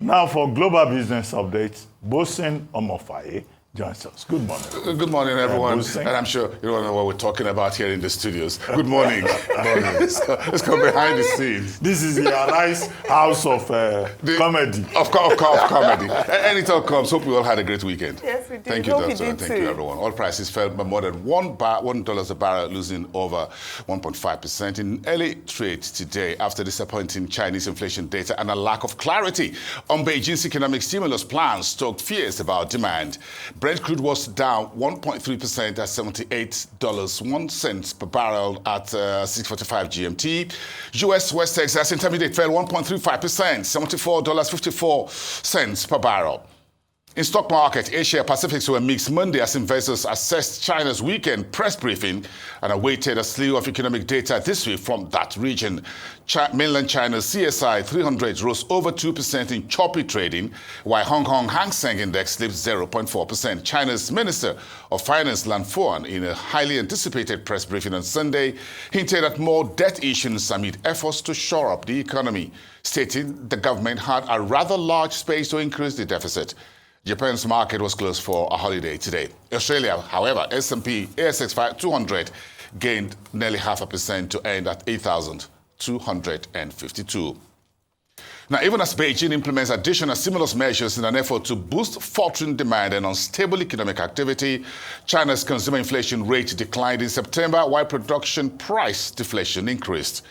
Now for Global Business Updates, Bosin Omofaye joins us. Good morning. Good morning, everyone. And I'm sure you don't know what we're talking about here in the studios. Good morning. Let's go behind the scenes. This is your nice house of comedy. Of comedy. Anytime comes, hope we all had a great weekend. Yes, we did. Thank you, Doctor, and thank you, everyone. Oil prices fell by more than $1 a barrel, losing over 1.5% in early trade today after disappointing Chinese inflation data and a lack of clarity on Beijing's economic stimulus plans stoked fears about demand. Brent crude was down 1.3% at $78.01 per barrel at 6:45 GMT. U.S. West Texas Intermediate fell 1.35%, $74.54 per barrel. In stock market, Asia Pacifics were mixed Monday as investors assessed China's weekend press briefing and awaited a slew of economic data this week from that region. Mainland China's CSI 300 rose over 2% in choppy trading, while Hong Kong Hang Seng Index slipped 0.4%. China's Minister of Finance Lan Fuan, in a highly anticipated press briefing on Sunday, hinted at more debt issuance amid efforts to shore up the economy, stating the government had a rather large space to increase the deficit. Japan's market was closed for a holiday today. Australia, however, S&P ASX 200 gained nearly 0.5% to end at 8,252. Now, even as Beijing implements additional stimulus measures in an effort to boost faltering demand and unstable economic activity, China's consumer inflation rate declined in September, while production price deflation increased.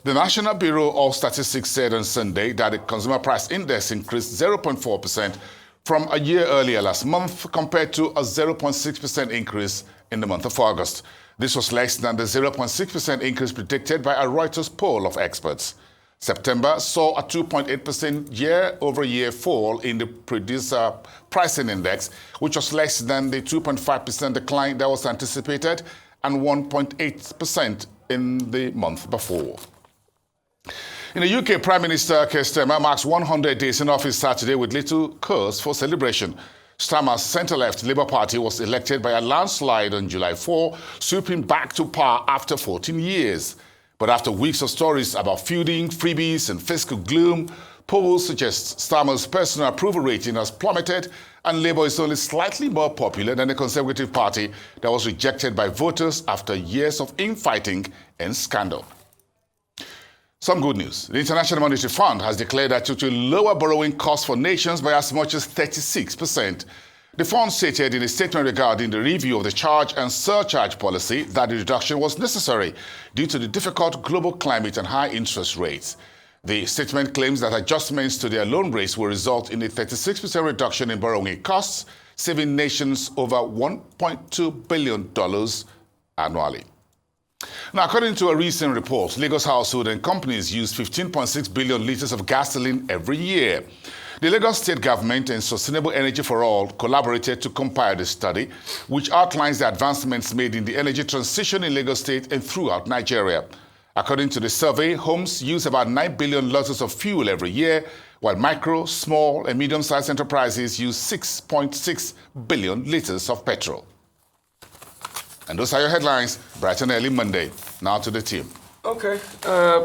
The National Bureau of Statistics said on Sunday that the consumer price index increased 0.4% from a year earlier last month, compared to a 0.6% increase in the month of August. This was less than the 0.6% increase predicted by a Reuters poll of experts. September saw a 2.8% year-over-year fall in the producer pricing index, which was less than the 2.5% decline that was anticipated and 1.8% in the month before. In the UK, Prime Minister Keir Starmer marks 100 days in office Saturday with little cause for celebration. Starmer's centre-left Labour Party was elected by a landslide on July 4, swooping back to power after 14 years. But after weeks of stories about feuding, freebies and fiscal gloom, polls suggest Starmer's personal approval rating has plummeted and Labour is only slightly more popular than the Conservative Party that was rejected by voters after years of infighting and scandal. Some good news. The International Monetary Fund has declared that it will lower borrowing costs for nations by as much as 36%. The fund stated in a statement regarding the review of the charge and surcharge policy that the reduction was necessary due to the difficult global climate and high interest rates. The statement claims that adjustments to their loan rates will result in a 36% reduction in borrowing costs, saving nations over $1.2 billion annually. Now, according to a recent report, Lagos households and companies use 15.6 billion litres of gasoline every year. The Lagos State Government and Sustainable Energy for All collaborated to compile the study, which outlines the advancements made in the energy transition in Lagos State and throughout Nigeria. According to the survey, homes use about 9 billion litres of fuel every year, while micro, small and medium-sized enterprises use 6.6 billion litres of petrol. And those are your headlines, bright and early Monday. Now to the team. Okay.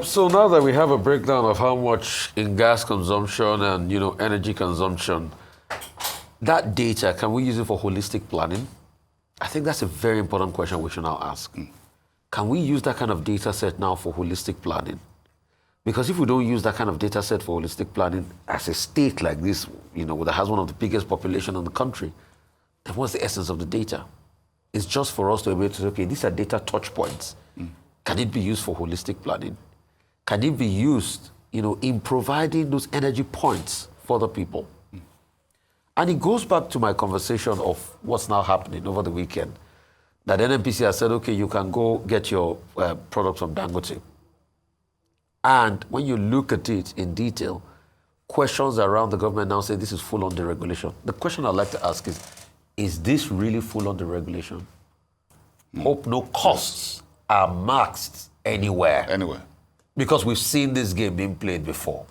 So now that we have a breakdown of how much in gas consumption and, energy consumption, that data, can we use it for holistic planning? I think that's a very important question we should now ask. Can we use that kind of data set now for holistic planning? Because if we don't use that kind of data set for holistic planning, as a state like this, that has one of the biggest population in the country, then what's the essence of the data? It's just for us to be able to say, okay, these are data touch points. Can it be used for holistic planning? Can it be used, in providing those energy points for the people? And it goes back to my conversation of what's now happening over the weekend. That NNPC has said, okay, you can go get your products from Dangote. And when you look at it in detail, questions around the government now say this is full on deregulation. The question I'd like to ask is this really full on deregulation? Hope no costs are maxed anywhere. Because we've seen this game being played before.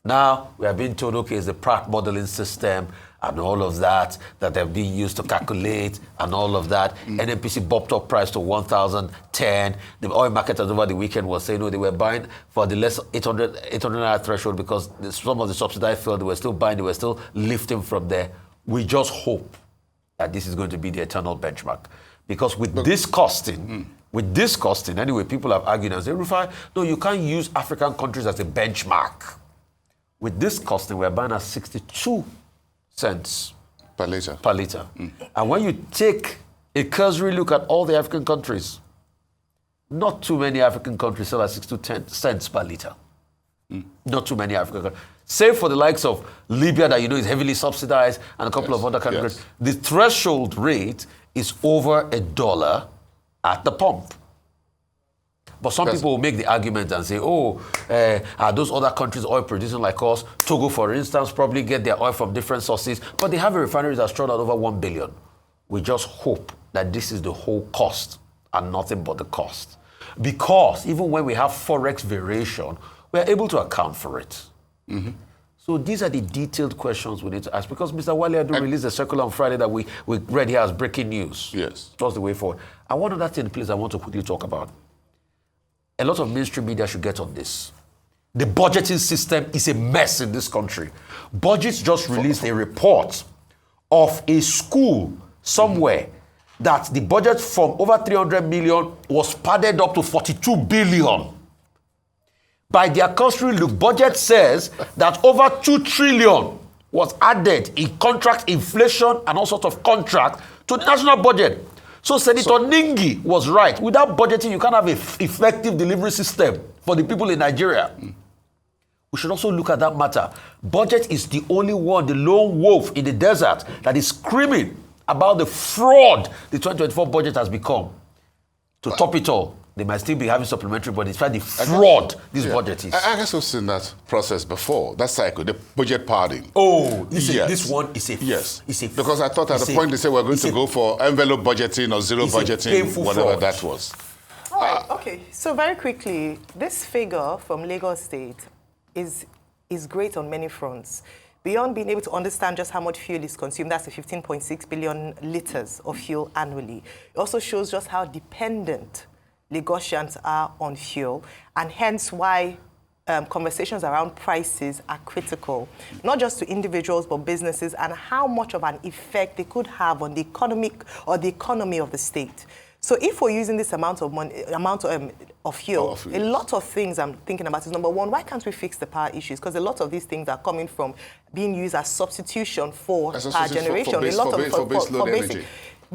Now, we are being told, okay, it's the Pratt modeling system, and all of that have been used to calculate and all of that. NNPC bumped up price to 1,010. The oil marketers over the weekend was saying, no, they were buying for the less 800 naira threshold because some of the subsidized fuel they were still buying, they were still lifting from there. We just hope that this is going to be the eternal benchmark. Because with this costing, anyway, people have argued and said, Rufai, no, you can't use African countries as a benchmark. With this costing, we're buying at 62 cents per liter. And when you take a cursory look at all the African countries, not too many African countries sell at 62 cents per liter. Not too many African countries. Save for the likes of Libya that you know is heavily subsidized and a couple of other countries. Yes. The threshold rate is over $1 at the pump. But some people will make the argument and say, are those other countries oil producing like us? Togo, for instance, probably get their oil from different sources, but they have a refinery that's thrown out over 1 billion. We just hope that this is the whole cost and nothing but the cost. Because even when we have forex variation, we're able to account for it. So these are the detailed questions we need to ask. Because Mr. Wale Adu released a circular on Friday that we read here as breaking news. Yes. Just the way forward. And one other thing, please, I want to quickly talk about. A lot of mainstream media should get on this. The budgeting system is a mess in this country. Budgets just released a report of a school somewhere that the budget from over 300 million was padded up to 42 billion. By their cursory look, budget says that over 2 trillion was added in contract inflation and all sorts of contracts to the national budget. So Senator Ningi was right. Without budgeting, you can't have an effective delivery system for the people in Nigeria. We should also look at that matter. Budget is the only one, the lone wolf in the desert, that is screaming about the fraud the 2024 budget has become. To top it all, they might still be having supplementary budgets. In fact, the fraud this budget is. I guess we've seen that process before, that cycle, the budget padding. Oh, this one is a... Yes. It's a, because I thought at the point they said we're going to go for envelope budgeting or zero budgeting, whatever fraud that was. All right, okay. So very quickly, this figure from Lagos State is great on many fronts. Beyond being able to understand just how much fuel is consumed, that's the 15.6 billion liters of fuel annually. It also shows just how dependent Lagosians are on fuel, and hence why conversations around prices are critical, not just to individuals but businesses, and how much of an effect they could have on the economy of the state. So if we're using this amount of money, of fuel, a lot of things I'm thinking about is, number one, why can't we fix the power issues? Because a lot of these things are coming from being used as substitution for power generation. For base load energy.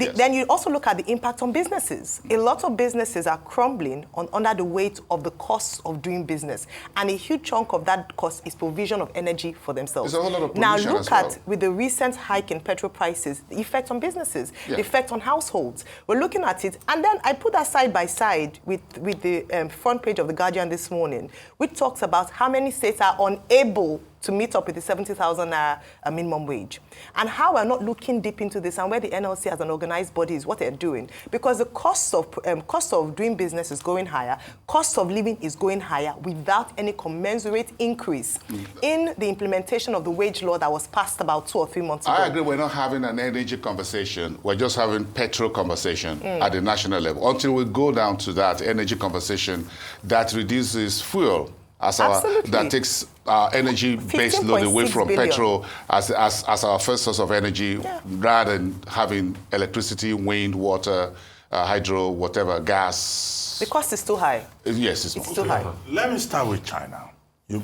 Yes. Then you also look at the impact on businesses. A lot of businesses are crumbling under the weight of the costs of doing business. And a huge chunk of that cost is provision of energy for themselves. There's a whole lot of now pollution look as well. at, with the recent hike in petrol prices, the effect on businesses, the effect on households. We're looking at it. And then I put that side by side with the front page of The Guardian this morning, which talks about how many states are unable to meet up with the 70,000 naira minimum wage. And how we're not looking deep into this, and where the NLC as an organized body is what they're doing. Because the cost of doing business is going higher, cost of living is going higher without any commensurate increase in the implementation of the wage law that was passed about 2 or 3 months ago. I agree, we're not having an energy conversation. We're just having petrol conversation at the national level. Until we go down to that energy conversation that reduces fuel that takes energy-based load away from petrol as our first source of energy, rather than having electricity, wind, water, hydro, whatever, gas. The cost is too high. Yes, it's too high. Let me start with China,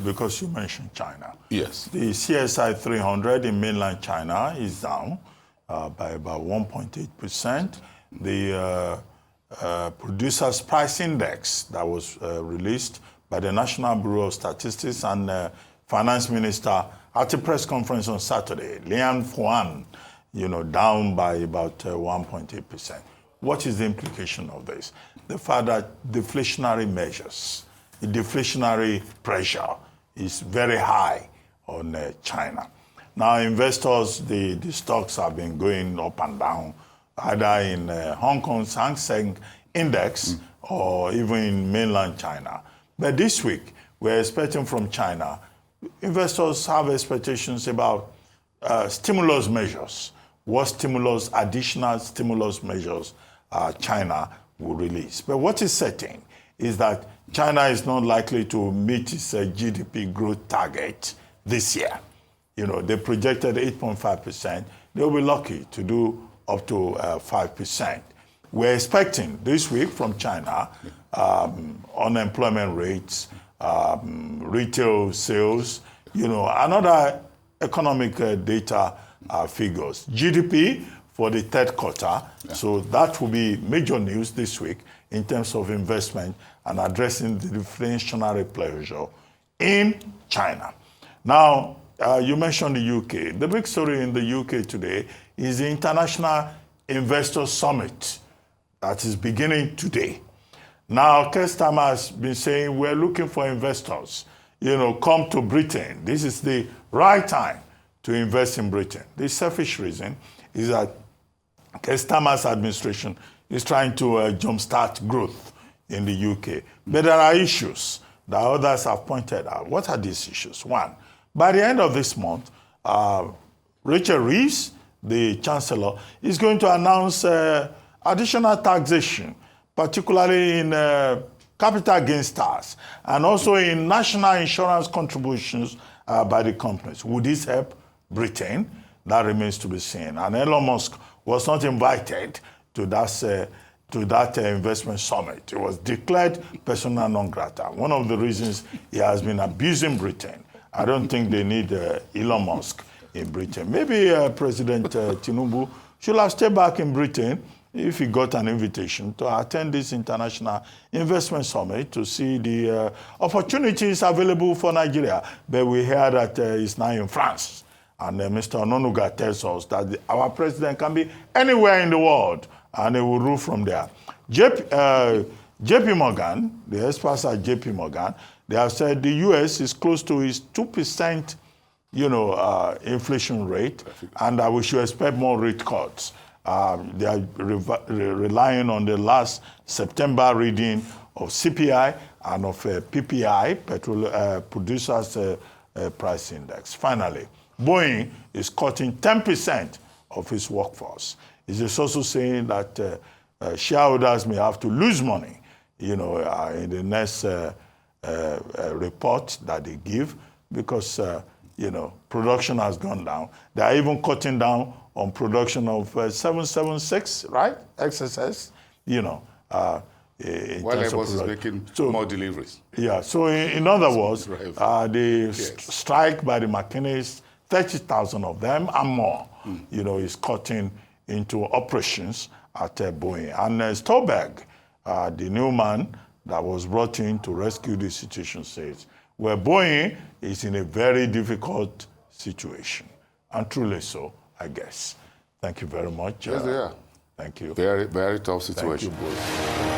because you mentioned China. Yes. The CSI 300 in mainland China is down by about 1.8%. The Producers Price Index that was released by the National Bureau of Statistics and Finance Minister at a press conference on Saturday, Lian Fuan, down by about 1.8%. What is the implication of this? The fact that deflationary measures, the deflationary pressure is very high on China. Now, investors, the stocks have been going up and down, either in Hong Kong's Hang Seng Index or even in mainland China. But this week, we're expecting from China, investors have expectations about stimulus measures. What additional stimulus measures China will release. But what is certain is that China is not likely to meet its GDP growth target this year. You know, they projected 8.5%. They'll be lucky to do up to 5%. We're expecting this week from China unemployment rates, retail sales, you know, another economic data figures. GDP for the third quarter. So that will be major news this week in terms of investment and addressing the deflationary pressure in China. Now, you mentioned the UK. The big story in the UK today is the International Investor Summit that is beginning today. Now, Keir Starmer has been saying we're looking for investors. You know, come to Britain. This is the right time to invest in Britain. The selfish reason is that Keir Starmer's administration is trying to jumpstart growth in the UK. But there are issues that others have pointed out. What are these issues? One, by the end of this month, Rachel Reeves, the Chancellor, is going to announce additional taxation, particularly in capital gains tax, and also in national insurance contributions by the companies. Would this help Britain? That remains to be seen. And Elon Musk was not invited to that investment summit. It was declared persona non grata. One of the reasons he has been abusing Britain. I don't think they need Elon Musk in Britain. Maybe President Tinubu should have stayed back in Britain if he got an invitation to attend this international investment summit to see the opportunities available for Nigeria. But we hear that it's now in France. And Mr. Ononuga tells us that our president can be anywhere in the world and he will rule from there. JP Morgan, the experts at JP Morgan, they have said the U.S. is close to its 2%, inflation rate, and that we should expect more rate cuts. They are relying on the last September reading of CPI and of PPI, Petrol Producers Price Index. Finally, Boeing is cutting 10% of its workforce. It is also saying that shareholders may have to lose money, in the next report that they give because, production has gone down. They are even cutting down on production of 776, right? XSS, While Airbus is making more deliveries. Yeah, so in other words, the strike by the mechanics, 30,000 of them and more, is cutting into operations at Boeing. And Stolberg, the new man that was brought in to rescue the situation, says, well, Boeing is in a very difficult situation. And truly so, I guess. Thank you very much. Yes, they are. Thank you. Very, very tough situation. Thank you both.